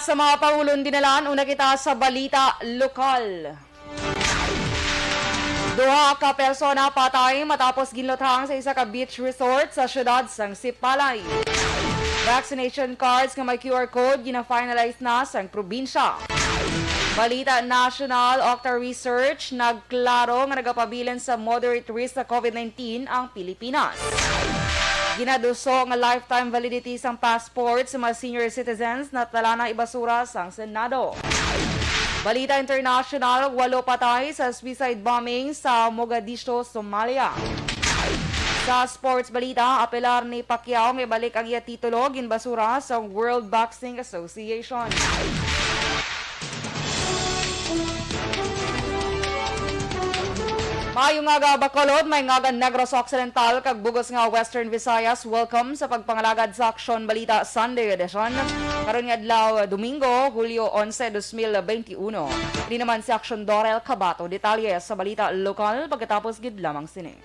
sa mga paulong dinalan, una kita sa balita lokal. Duha ka persona patay matapos ginluthang sa isa ka beach resort sa syudad sang Sipalay. Vaccination cards nga may QR code gina-finalize na sang probinsya. Balita national, Octa Research, nagklaro nga nagapabilin sa moderate risk sa COVID-19 ang Pilipinas. Ginaduso nga lifetime validity sang passport sa mga senior citizens na tala na ibasura sang Senado. Balita international, 8 patay sa suicide bombing sa Mogadishu, Somalia. Sa sports balita, apelar ni Pacquiao may balik ang iya titulo ginbasura sa World Boxing Association. Maayong nga Bacolod, may nga Negros Occidental kag bugos nga Western Visayas. Welcome sa pagpangalagad sa Aksyon Balita Sunday Edition. Karon nga adlaw Domingo, Hulyo 11, 2021. Di naman si Aksyon Dorel, Cabatu. Detalye sa balita lokal pagkatapos gid lamang sini.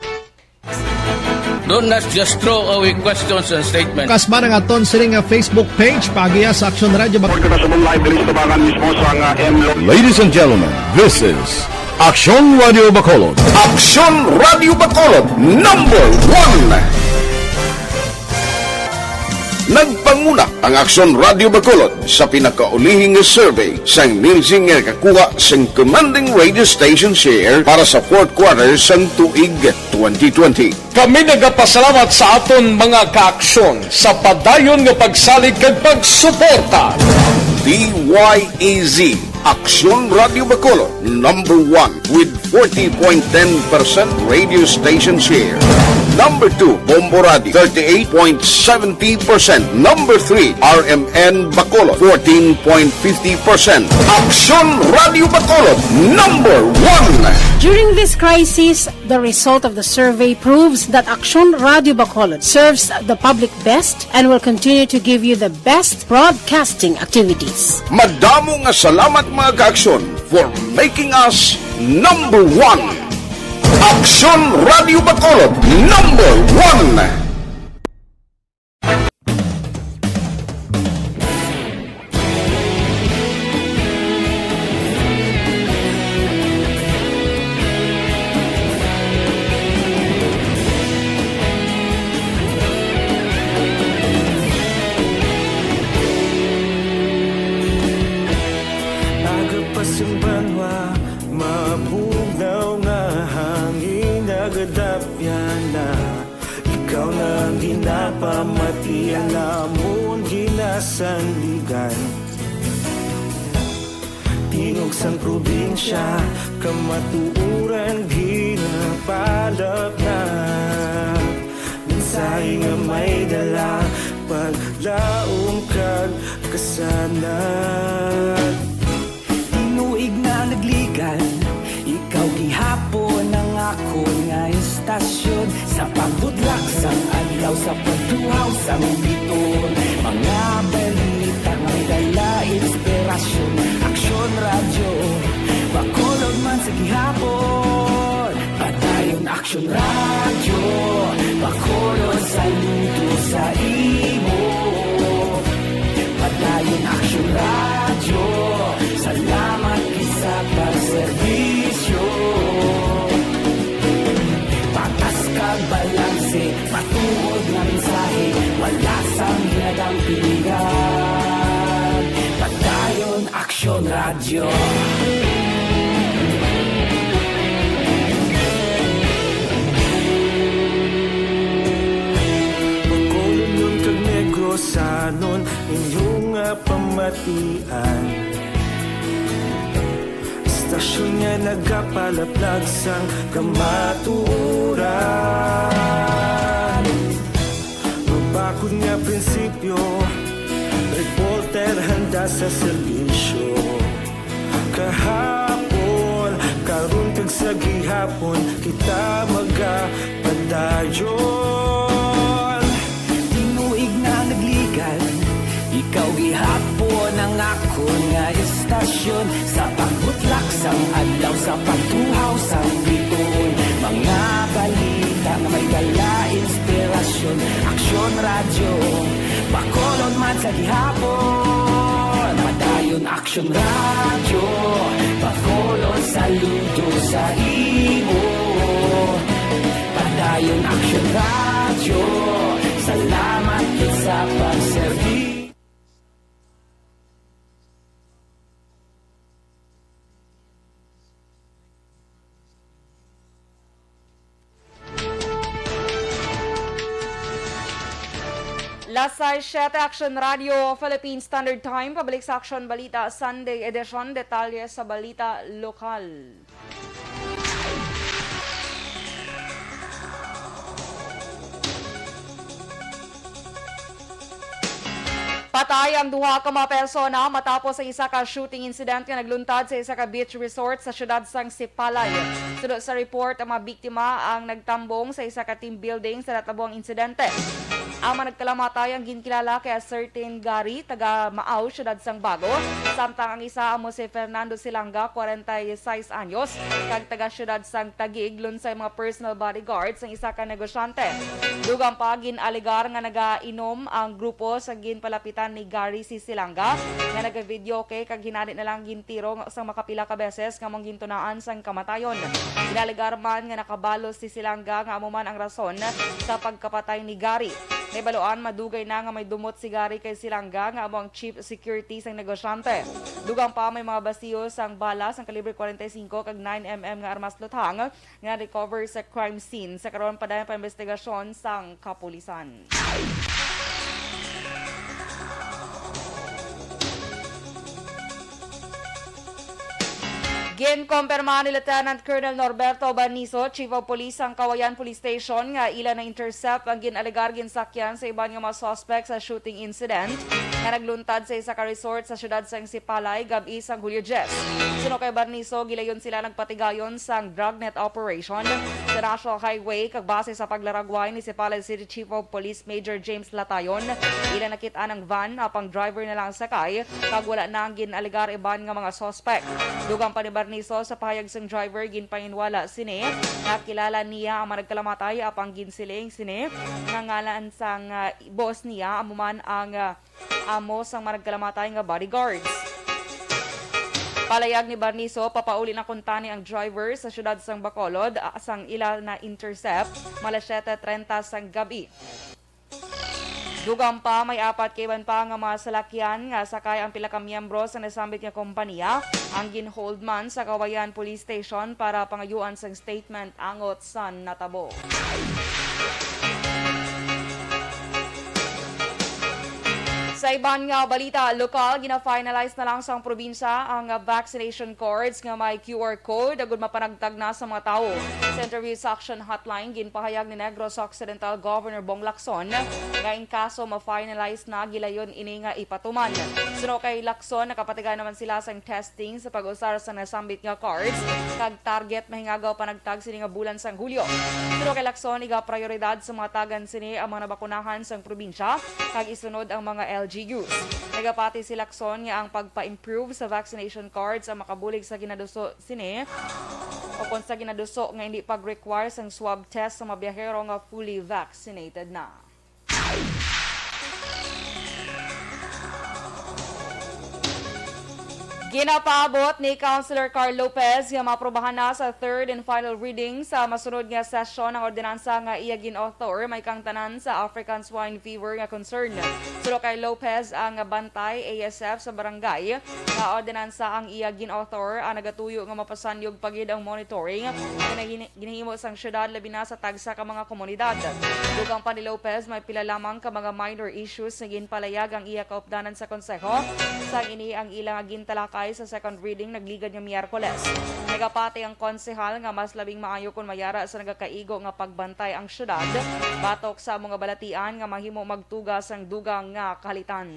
Don't just throw away questions and statements. Kasma ng aton sining Facebook page pagiya sa Aksyon Radio Ladies and gentlemen, this is Aksyon Radio Bacolod. Aksyon Radio Bacolod #1. Nagpanguna ang Aksyon Radio Bacolod sa pinakaulihing survey sang Nielsen nga kakuha sang commanding radio station share para sa fourth quarter sang tuig 2020. Kami nagapasalamat sa aton mga kaaksyon sa padayon nga pagsalig kag pagsuporta. DYEZ Aksyon Radio Bacolod #1 with 40.10% radio station share. Number 2, Bombo Radio, 38.70%. Number 3, RMN Bacolod, 14.50%. Aksyon Radio Bacolod #1. During this crisis, the result of the survey proves that Aksyon Radio Bacolod serves the public best and will continue to give you the best broadcasting activities. Madamo nga salamat mga kaaksyon for making us #1. Aksyon Radio Bacolod #1. Ikaw na ginapamatian namon ginasandigan. Tingog sang probinsya kamatuuran ginapalap na. Mensahe nga may dala paglaom kag kasanan. Tinuig na nagligan, ikaw gihapon ang ako nga istasyon sa pagbutlak sang adlaw sa pagtuhaw sang biton. Mga balita may dala inspirasyon. Aksyon Radio Bacolod man sa gihapon. Padayon Aksyon Radio Bacolod saludo sa imo. Padayon Aksyon Radio, salamat isa pagserbisyo. Patas kag balanse, patuod na mensahe, wala sang hinadang pilihan. Padayon Aksyon Radio. Bacolod nun kag Negrosanon, inyong pamatian. Istasyon nga nagapalaplag sang kamaturan. Mabakod nga prinsipyo, reporter handa sa serbisyo. Kahapon, karon kag sa gihapon, kita magapadayon. Tinuig na nagligan, ikaw gihapon ang ako nga istasyon sa pagbutlak sang adlaw sa pagtuhaw sang biton. Mga balita na may dala inspirasyon. Aksyon Radio Bacolod man sa gihapon. Padayon Aksyon Radio Bacolod saludo sa imo. Padayon Aksyon Radio salamat kit sa pagserbi. Lasay 7 Aksyon Radio, Philippine Standard Time, pabalik sa Aksyon Balita Sunday Edition, detalye sa balita lokal. Patay ang duha ka mga persona matapos sa isa ka shooting incident nga nagluntad sa isa ka beach resort sa syudad sang Sipalay. Sunod sa report, ang mga biktima ang nagtambong sa isa ka team building sa natabuang insidente. Ang mga nagkalamatay ang ginkilala kay a certain Gary, taga Maaw, syudad sang Bago. Samtang ang isa amo si Fernando Silanga, 46 anyos, kag taga syudad sang Taguig, lunsay mga personal bodyguards ang isa ka negosyante. Dugang pa ginaligar nga nagainom ang grupo sa ginpalapitan ni Gary si Silanga, nga nagavideo kay kag hinadit na lang gintiro sa makapila ka beses nga mong gintunaan sang kamatayon. Ginaligar man nga nakabalos si Silanga nga amo man ang rason sa pagkapatay ni Gary. May baloan, madugay na nga may dumot si Gary kay Silanga nga amo ang chief security sang negosyante. Dugang pa may mga basiyo sang bala sang kalibre 45 kag 9mm nga armas luthang nga recover sa crime scene. Sa karon pa dayon pa investigasyon sang kapulisan. Ginkompirma ni Lieutenant Colonel Norberto Baniso, Chief of Police ang Kawayan Police Station, nga ila na intercept ang ginaligar ginsakyan sa iban nga mga suspect sa shooting incident nga nagluntad sa isa ka resort sa syudad sang Sipalay gabi sang Hulyo 10. Suno kay Baniso, gilayon sila nagpatigayon sang drugnet operation sa National Highway kag base sa paglaragway ni Sipalay City Chief of Police Major James Latayon. Ila nakita ng van apang driver na lang sakay kag wala na ang ginaligar iban nga mga suspect. Dugang pa ni Barniso sa pahayag sang driver ginpainwala sini nakilala niya ang managkalamatay apang ginsiling sini nga ngalan sang boss niya amuman ang amo sang managkalamatay nga bodyguards. Palayag ni Barniso, papauli na kuntani ang driver sa syudad sang Bacolod sang ila na intercept malas 7:30 sang gabi. Dugang pa, may 4 kaiban pa nga mga salakyan nga sakay ang pila ka miyembro sa nasambit nga kompanya ang ginhold man sa Kawayan Police Station para pangayuan sang statement angot sa natabo. Sa iban nga balita lokal, gina-finalize na lang sa probinsya ang vaccination cards nga may QR code agud mapanagtag na sa mga tao. Sa interview sa Action Hotline, ginpahayag ni Negros Occidental Governor Bong Lacson nga in kaso ma-finalize na gilayon ini nga ipatuman. Suno kay Lacson, nakapatigan naman sila sa testing sa pag-usar sa nasambit nga cards kag target mahingagaw panagtag sini nga bulan sang Hulyo. Suno kay Lacson, iga prioridad sa mga tagan sini ang mga nabakunahan sang probinsya kag isunod ang mga LGUs. Nagapati si Lacson nga ang pagpa-improve sa vaccination cards ang makabulig sa ginaduso sini o kung sa ginaduso nga hindi pag-require sang swab test sa mga biyahero nga fully vaccinated na. Ginapaabot ni Councilor Carl Lopez nga maprobahan na sa third and final reading sa masunod nga sesyon ng ordinansa nga iya gin-author may kang tanan sa African swine fever nga concern. Sulo kay Lopez ang bantay ASF sa barangay nga ordinansa ang iya gin-author ang nagatuyo nga mapasanyog pagid ang monitoring nga ginahimo sang syudad labi na sa tagsa ka mga komunidad. Dugang pa ni Lopez may pila lamang ka mga minor issues nga ginpalayag ang iya kaupdanan sa konseho sang ini ang ilang gintalakay sa second reading nagligad nga Miyerkules. Nagapati ang konsehal nga mas labing maayo kung mayara sa nagakaigo nga pagbantay ang syudad batok sa mga balatian nga mahimo magtugas ang dugang nga kahalitan.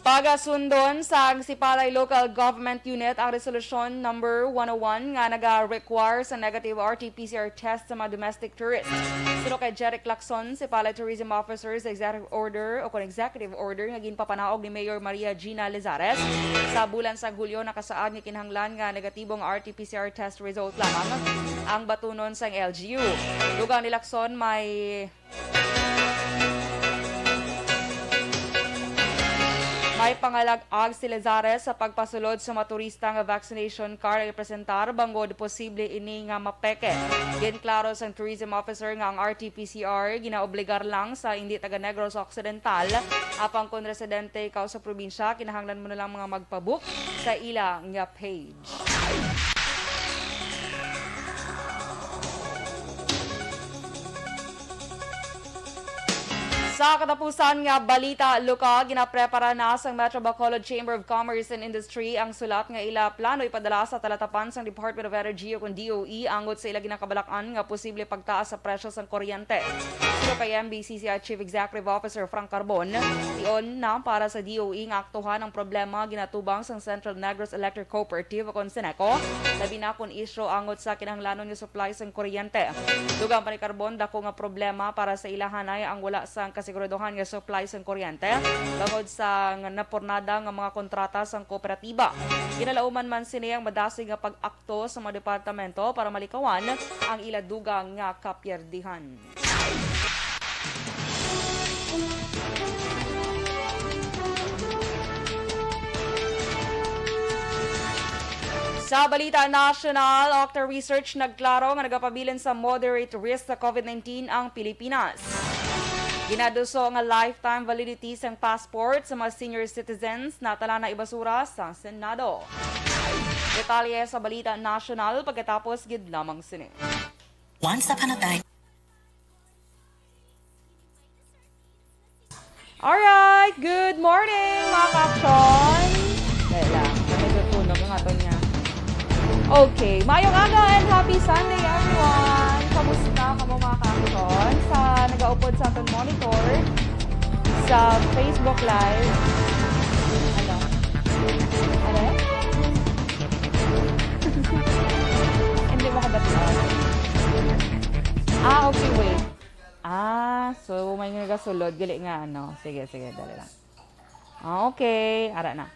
Pagasundon sa Sipalay Local Government Unit ang Resolution number 101 nga naga-require sa negative RT-PCR test sa mga domestic tourists. Suno kay Jeric Lacson, Sipalay Tourism Officer sa executive order nga ginpapanaog ni Mayor Maria Gina Lizares sa bulan sa Hulyo nakasaad nga kinahanglan nga negatibong RT-PCR test result lamang ang batunon sa LGU. Dugang ni Lacson may pangalag-ag si Lizares sa pagpasulod sa mga turista nga vaccination card ay presentar bangod posible ini nga mapeke. Ginklaro sang tourism officer nga ang RT-PCR ginaobligar lang sa hindi taga Negros Occidental apang kung residente ikaw sa probinsya kinahanglan mo na lang mga magpabook sa ila nga page. Sa katapusan nga balita, Luka, ginaprepara na sa Metro Bacolod Chamber of Commerce and Industry ang sulat nga ila plano ipadala sa talatapan sa Department of Energy o kung DOE angot sa ila ginakabalakan nga posible pagtaas sa presyo sa kuryente. Sino kay MBCCI Chief Executive Officer Frank Carbon, iyon na para sa DOE nga aktuhan ang problema ginatubang sa Central Negros Electric Cooperative o kung Seneco, labi na kung isyo angot sa kinahanglanon nga supply sa kuryente. Dugang pa ni Carbon, dako nga problema para sa ilahanay ang wala sa kasiguraduhan nga supply sa kuryente bangod sa napornada nga mga kontrata sa kooperatiba. Ginalauman man sini ang madasig nga pag-akto sa mga departamento para malikawan ang ila dugang nga kapyerdihan. Sa Balita National, Octa Research nagklaro nga nagapabilin sa moderate risk sa COVID-19 ang Pilipinas. Ginaduso nga lifetime validity sa passport sa mga senior citizens na tala na ibasura sa Senado. Detalye sa Balita National pagkatapos gid lamang sini. Once upon a time. Alright, good morning mga ka-aksyon. Dahil lang, medyo tunog ang ato niya. Okay, mayong aga and happy Sunday everyone! Kamusta ka mo mga ka-aksyon sa nag-aupod sa ating monitor sa Facebook Live? Ano? Hindi mo kabatian. Okay, wait. So may nagasulod. Gali nga, ano. Sige, dali lang. Okay, ara na.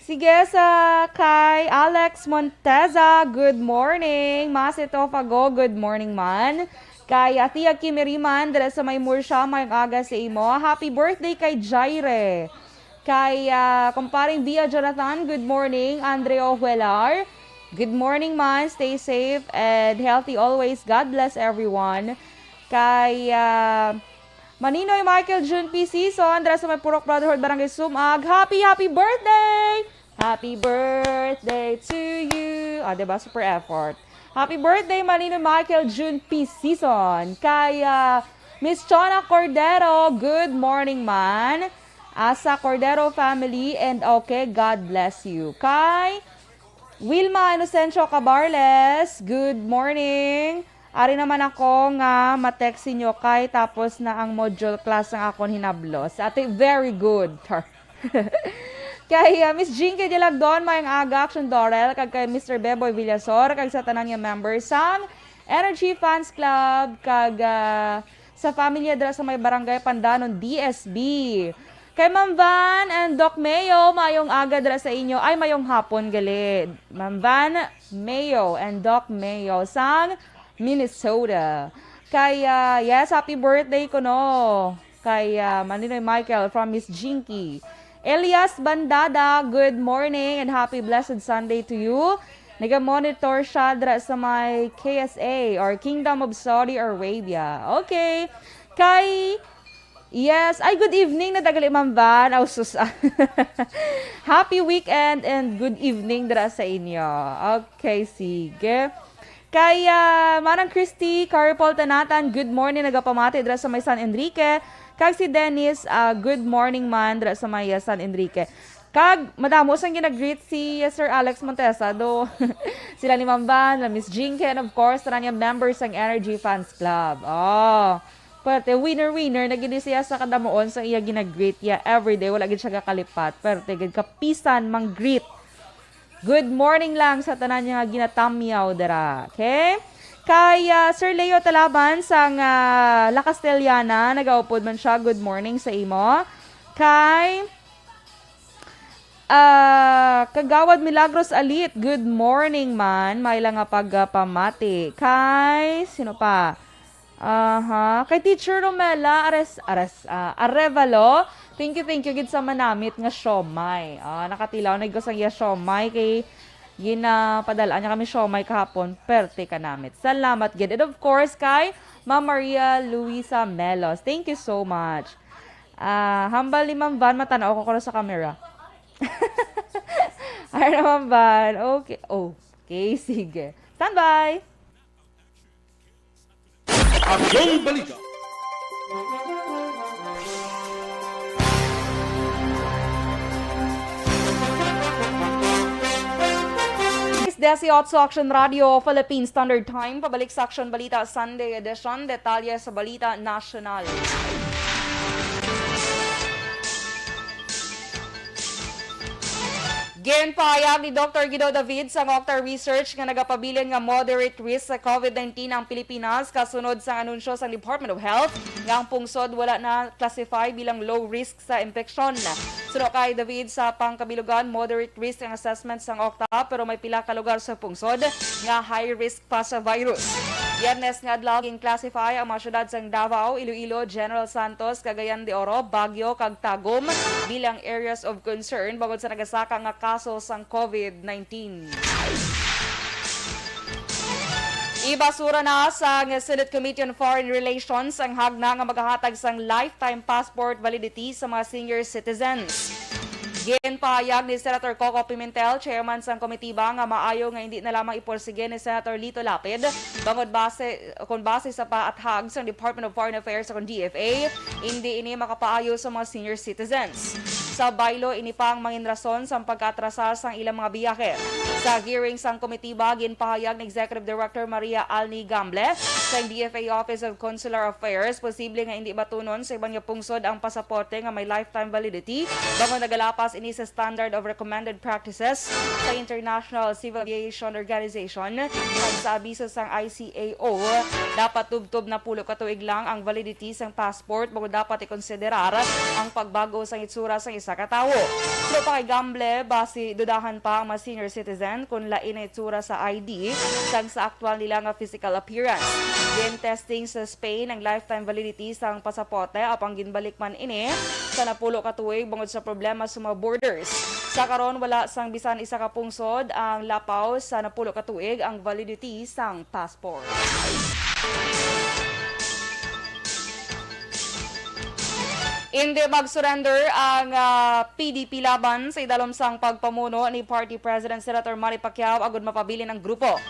Sige, sa kay Alex Monteza, good morning. Masito Fago, good morning man. Kay Atia Kimiriman, dala sa may mursya, may aga sa imo. Happy birthday kay Jaire. Kay kumparing Bia Jonathan, good morning. Andre Ohuelar, good morning man. Stay safe and healthy always. God bless everyone. Kay Maninoy Michael June P. Season, dala sa may Purok Brotherhood Barangay Sumag. Happy birthday! Happy birthday to you. Diba? Super effort. Happy birthday, Maninoy Michael June P. Season. Kay Miss Chona Cordero, good morning man. Sa Cordero family and okay, God bless you. Kay Wilma Inocencio Cabarles, good morning. Ari naman ako nga matext inyo kay tapos na ang module class ng akon hinablos. Ate, very good. Kay Miss Jinky Dilagdon, mayang aga, Aksyon Dorel, kag kay Mr. Beboy Villasor, kag sa tanan nga members sang Energy Fans Club, kag sa pamilya dala sa may barangay Pandanon, DSB. Kay Ma'am Van and Doc Mayo, mayong aga dala sa inyo, ay mayong hapon gali. Ma'am Van, Mayo and Doc Mayo sang Minnesota. Kay, yes, happy birthday ko no. Kay Maninoy Michael from Miss Jinky. Elias Bandada, good morning and happy blessed Sunday to you. Nag-monitor siya dra sa may KSA or Kingdom of Saudi Arabia. Okay. Kay, yes, ay good evening na tagali Ma'am Van. Happy weekend and good evening dra sa inyo. Okay, sige. Kaya Manang Christy, Carpol Tanatan, good morning, nagapamati dra sa may San Enrique. Kag si Dennis, good morning man dra sa may San Enrique. Kag madamo sang ginag-greet si Sir Alex Montesa do. Sila ni Ma'am Van, Miss Jinky, and of course tanan niya members ng Energy Fans Club. Perte, winner, naging siya sa kadamoon sa iya ginag-greet ya everyday. Wala gid siya kakalipat. Perte, gid kapisan, mang-greet. Good morning lang sa tanan niya ginatamyaw dara. Okay? Kay Sir Leo Talaban sang La Castellana, nagaupod man siya. Good morning sa imo. Kay Kagawad Milagros Alit, good morning man. May lang nga pagpamati. Kay sino pa? Kay Teacher Romela Arevalo, thank you gid sa manamit nga siomay. Nakatilaw na gusang ya siomay kay ginapadala niya kami siomay kahapon, perte ka namit. Salamat gid. And of course kay Ma'am Maria Luisa Melos, thank you so much. Hambal ni Ma'am Van, matanaw ko sa camera. Ay naman Van. Okay, sige. Standby. Aksyon Balita. Desi Otso Aksyon Radio, Philippine Standard Time. Pabalik sa Aksyon Balita Sunday edition. Detalye sa Balita National. Ginpahayag ni Dr. Guido David sa Octar Research nga nagapabilin nga moderate risk sa COVID-19 ang Pilipinas kasunod sa anunsyo sa Department of Health nga ang pungsod wala na classify bilang low risk sa infeksyon. Suno kay David sa pangkabilugan, moderate risk ang assessment sa Octa pero may pila ka lugar sa pungsod nga high risk pa sa virus. Yernes nga adlaw classify ang mga syudad sa Davao, Iloilo, General Santos, Cagayan de Oro, Baguio, kag Tagum bilang areas of concern bangod sa nagasaka nga kaso sang COVID-19. Ibasura na sa Senate Committee on Foreign Relations ang hagna nga maghahatag sang lifetime passport validity sa mga senior citizens. Ginpahayag ni Senator Coco Pimentel, chairman sang komitiba, nga maayo nga hindi na lamang iporsige ni Senator Lito Lapid bangod base sa paathag sa Department of Foreign Affairs sa DFA, hindi ini makapaayo sa mga senior citizens. Sa baylo, ini pa ang mangin rason sa pagkatrasar sang ilang mga biyahe. Sa hearing sang komitiba, ginpahayag ni Executive Director Maria Alni Gamble sa DFA Office of Consular Affairs, posible nga hindi batunon sa ibang pungsod ang pasaporte nga may lifetime validity bangod nagalapas ini sa Standard of Recommended Practices sa International Civil Aviation Organization. At sa abiso sang ICAO, dapat tubtob na pulo katuig lang ang validity sang passport bago dapat ikonsiderar ang pagbago sang itsura sang isa ka tawo. So pa kay Gamble, base dudahan pa ang mga senior citizen kung lain na itsura sa ID sang sa aktual nila nga physical appearance. Din testing sa Spain ang lifetime validity sang pasaporte apang ginbalik man ini sa napulo katuig bangod sa problema sa mga borders. Sa karon wala sang bisan isa ka pungsod ang lapaw sa napulo katuig ang validity sang passport. Hindi mag-surrender ang PDP laban sa idalom sang pagpamuno ni Party President Senator Manny Pacquiao agud mapabilin ang grupo.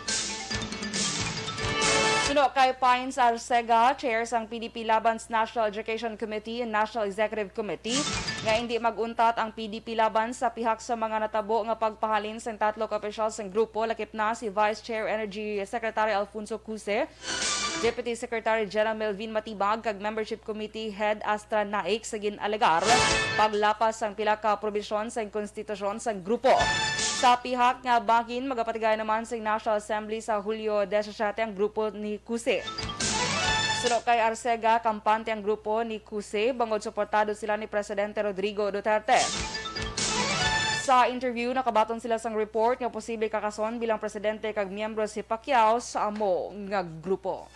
Suno kay Pines Arcega, chair sang PDP Laban's National Education Committee and National Executive Committee, nga hindi maguntat ang PDP Laban sa pihak sa mga natabo nga pagpahalin sa tatlo ka opisyal sang grupo, lakip na si Vice Chair Energy Secretary Alfonso Cuse, Deputy Secretary General Melvin Matibag, kag Membership Committee Head Astra Naik sa ginalegar paglapas sang pila ka probisyon sa konstitusyon sang grupo. Sa pihak nga bakin, magapatigay naman sa National Assembly sa Hulyo 17 ang grupo ni Cuse. Sunod kay Arcega, kampante ang grupo ni Cuse, bangod suportado sila ni Presidente Rodrigo Duterte. Sa interview, nakabaton sila sang report nga posible kakason bilang presidente kag miyembro si Pacquiao sa amo nga grupo.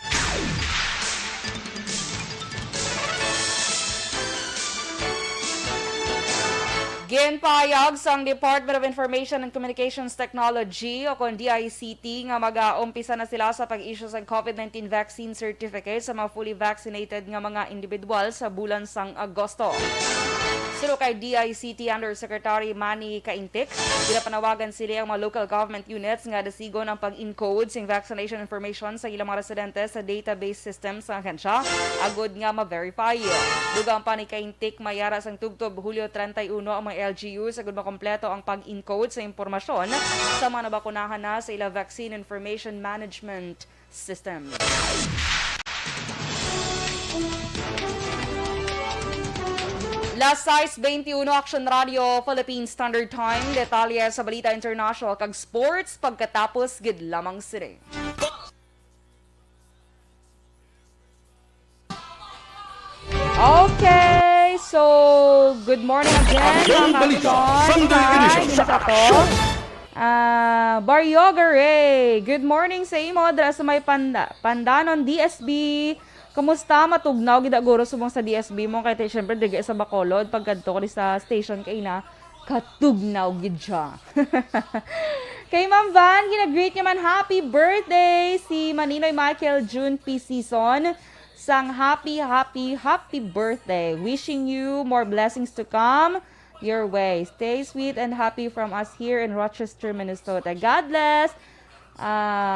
Ginpahayag sang Department of Information and Communications Technology o kon DICT nga mag-umpisa na sila sa pag-issue sa COVID-19 vaccine certificate sa mga fully vaccinated nga mga individual sa bulan sang Agosto. Sino kay DICT Undersecretary Manny Kaintik, pinapanawagan sila ang mga local government units nga dasigon ang pag-encode sing vaccination information sa ilang mga residente sa database system sa ahensya, agud nga ma-verify. Dugang pa ni Kaintik, mayara sang tugtob Hulyo 31 ang mga LGUs agud makompleto ang pag-encode sa impormasyon sa mga nabakunahan na sa ilang vaccine information management system. Last size 21 Aksyon Radio Philippine Standard Time. Detalye sa Balita International kag sports pagkatapos gid lamang sini. Okay, so good morning again. Aksyon Balita, Sunday edition. Baryogare, good morning sa imo dira sa may Pandanon DSB. Kumusta matugnaw gid aguro subong sa DSB mo kay syempre digi sa Bacolod pagkadto ko sa station kay na katugnaw gid siya. Kay Ma'am Van, gina-greet niya man happy birthday si Maninoy Michael June P. Season. Sang happy birthday. Wishing you more blessings to come your way. Stay sweet and happy from us here in Rochester, Minnesota. God bless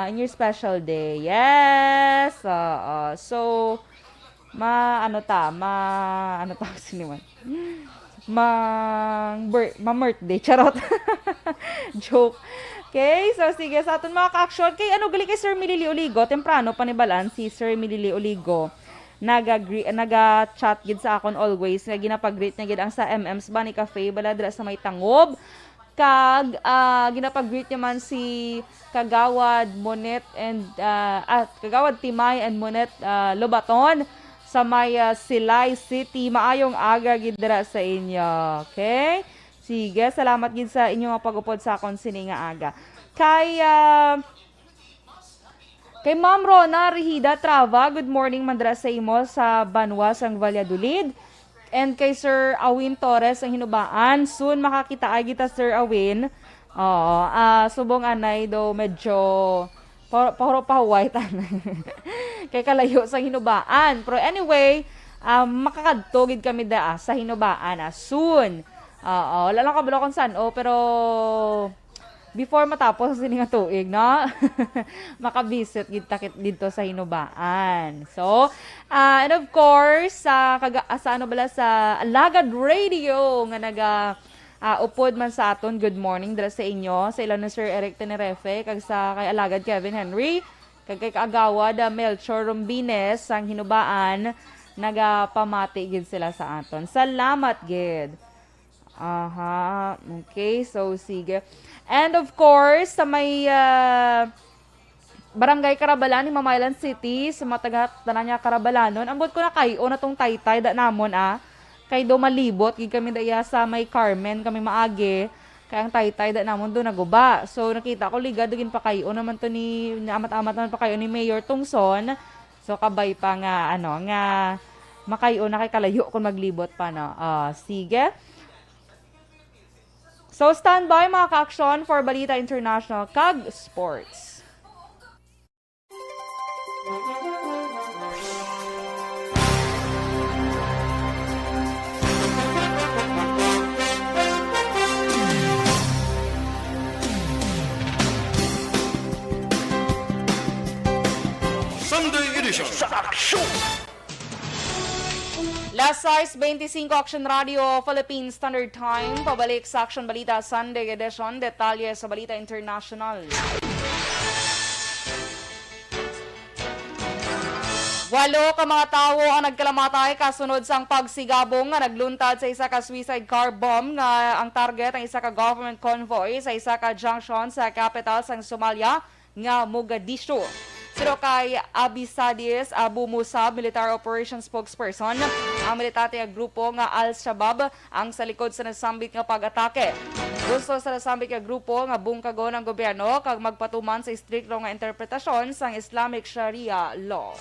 in your special day. Yes. So siniman. Ma-birthday. Charot. Joke. Okay, so sige sa aton mga ka-aksyon. Kay gali kay Sir Milili Oligo, temprano panibalan si Sir Milili Oligo. Naga-chat gid sa akon always nga ginapag-greet niya gid ang sa MM's ba ni Cafe bala dira sa may Tangob. Kag ginapag-greet niya man si Kagawad Monet and Kagawad Timay and Monet Lobaton sa may Silay City. Maayong aga gid dira sa inyo. Okay? Sige, salamat gid sa inyong pag-upod sa akon sini nga aga. Kay Ma'am Rona Rihida Trava, good morning mandra sa imo sa Banwa sang Valladolid. And kay Sir Awin Torres ang hinubaan, soon makakita ay kita Sir Awin. Subong anay do medyo pahuro pa white kay kalayo sa hinubaan. Pero anyway, makakadtogid kami sa hinubaan soon. Wala lang kabalo kung saan. Pero before matapos sini nga tuig, no? Makabisit dito sa hinubaan. So, and of course, sa Alagad Radio nga upod man sa aton. Good morning dira sa inyo. Sa ilan na Sir Eric Tenerefe, kag sa kay Alagad Kevin Henry, kag kay Kaagawad Melchor Rombines sang hinubaan, nagapamati gid sila sa aton. Salamat gid. Okay, so sige. And of course, sa may Barangay Carabalan ni Mamaylan City, sa mataga-tanan niya Carabalanon, ambot ko na kayo na tong taytay da namon kay do malibot gid kami daya sa may Carmen kami maagi, kay ang taytay da namon do naguba. So nakita ko ligado gin pa kayo naman to ni amat-amat naman pa kayo ni Mayor Tungson. So kabay pa nga nga makayo na kay kalayo kung maglibot pa no. Sige. So, stand by mga ka-aksyon for Balita International kag Sports. Sunday edition sa Aksyon. Last size 25 Aksyon Radio Philippine Standard Time. Pabalik sa Aksyon Balita Sunday Edition. Detalye sa Balita International. Walo ka mga tawo ang nagkalamatay kasunod sang pagsigabong nga nagluntad sa isa ka suicide car bomb nga ang target ang isa ka government convoy sa isa ka junction sa capital sang Somalia nga Mogadishu. Pero kay Abisadis Abu Musab, Military Operations Spokesperson, ang militante nga grupo nga Al-Shabaab ang sa likod sa nasambit nga pag-atake. Gusto sa nasambit nga grupo nga bungkago ng gobyerno kag magpatuman sa istrikto nga interpretasyon sang Islamic Sharia law.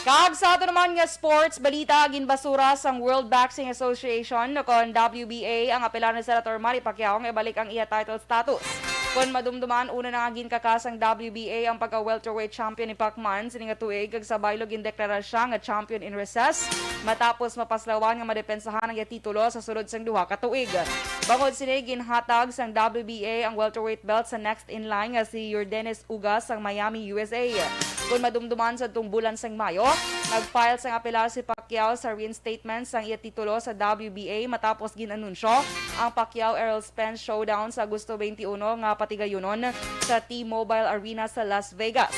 Kag sa ato naman nga sports balita, ginbasura sang World Boxing Association kon WBA ang apelar ni Senator Manny Pacquiao nga ibalik ang iya title status. Kon madumduman una na nga ginkakasang WBA ang pagka-welterweight champion ni Pacman sining nga tuig kag sa baylog gindeklara siya nga champion in recess matapos mapaslawan nga madepensahan ang iya titulo sa sulod sang duha ka tuig. Bangod sini ginhatag sang WBA ang welterweight belt sa next in line nga si Yordenis Ugas sang Miami, USA. Kung madumduman sa itong bulan sang Mayo, nag-file sang apelar si Pacquiao sa reinstatement sang iya titulo sa WBA matapos ginanunsyo ang Pacquiao-Errol Spence showdown sa Agosto 21 nga patigayunon sa T-Mobile Arena sa Las Vegas.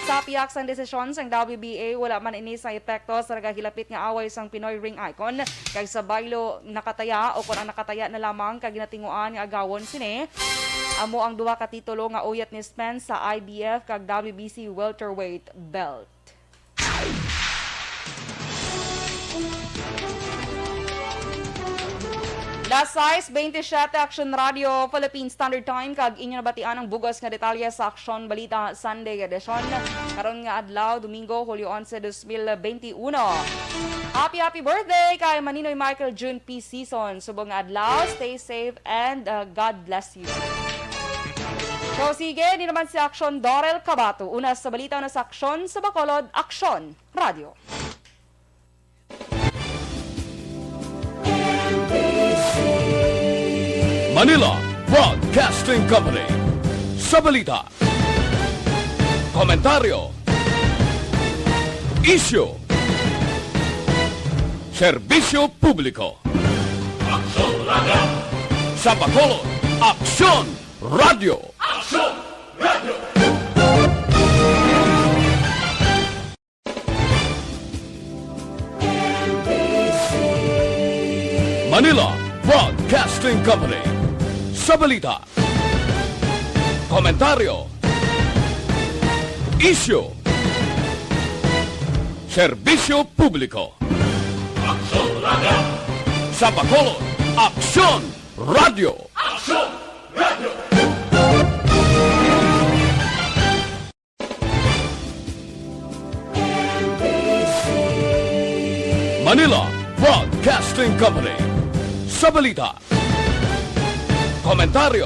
Sa piyak sang desisyon sang WBA, wala man ini sa epekto sa nagahilapit nga away sang Pinoy ring icon kay sa baylo nakataya o kung ang nakataya na lamang kag ginatinguan nga agawon sini. Amo ang duha ka titulo nga uyat ni Spence sa IBF kag WBC welterweight belt. Last size 27 Aksyon Radio Philippine Standard Time kag inyo nabatian ang bugos nga detalye sa Aksyon Balita Sunday edition karon nga adlaw Domingo Hulyo 11, 2021. Happy birthday kay Maninoy Michael June P. Season. Subong nga adlaw, stay safe and God bless you. So sige, di naman si Aksyon Dorel Cabatu. Una sa balita na sa Aksyon sa Bacolod, Aksyon Radio. Manila Broadcasting Company. Sa balita, komentaryo, issue, serbisyo publiko. Aksyon Radio. Sa Bacolod, Aksyon Radio. Aksyon Radio. Manila Broadcasting Company. Sa balita, komentaryo, issue, serbisyo publiko. Aksyon Radio. Sa Bacolod, Aksyon Radio. Aksyon Radio. Manila Broadcasting Company. Sa balita, komentaryo,